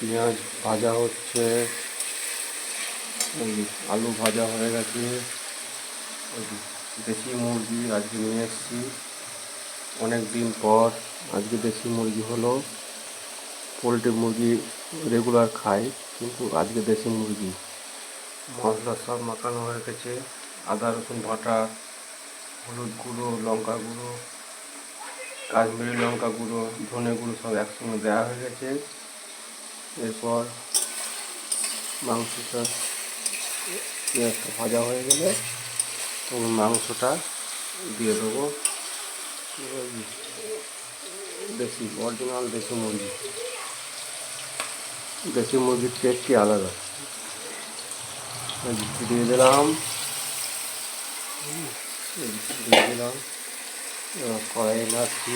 পেঁয়াজ ভাজা হচ্ছে, আলু ভাজা হয়ে গেছে। দেশি মুরগি আজকে নিয়ে এসেছি, অনেক দিন পর আজকে দেশি মুরগি হলো। পোলট্রি মুরগি রেগুলার খাই, কিন্তু আজকে দেশি মুরগি। মশলা সব মাখানো হয়ে গেছে, আদা রসুন বাটা, হলুদ গুঁড়ো, লঙ্কা গুঁড়ো, কাশ্মীরি লঙ্কা গুঁড়ো, ধনে গুঁড়ো সব একসঙ্গে দেওয়া হয়ে গেছে। এরপর মাংসটা পেঁয়াজটা ভাজা হয়ে গেলে তখন মাংসটা দিয়ে দেবো। দেশি অরিজিনাল দেশি মুরগি, দেশি মুরগির টেস্টই আলাদা। দিয়ে দিলাম, কড়াইয়ে নাড়ছি।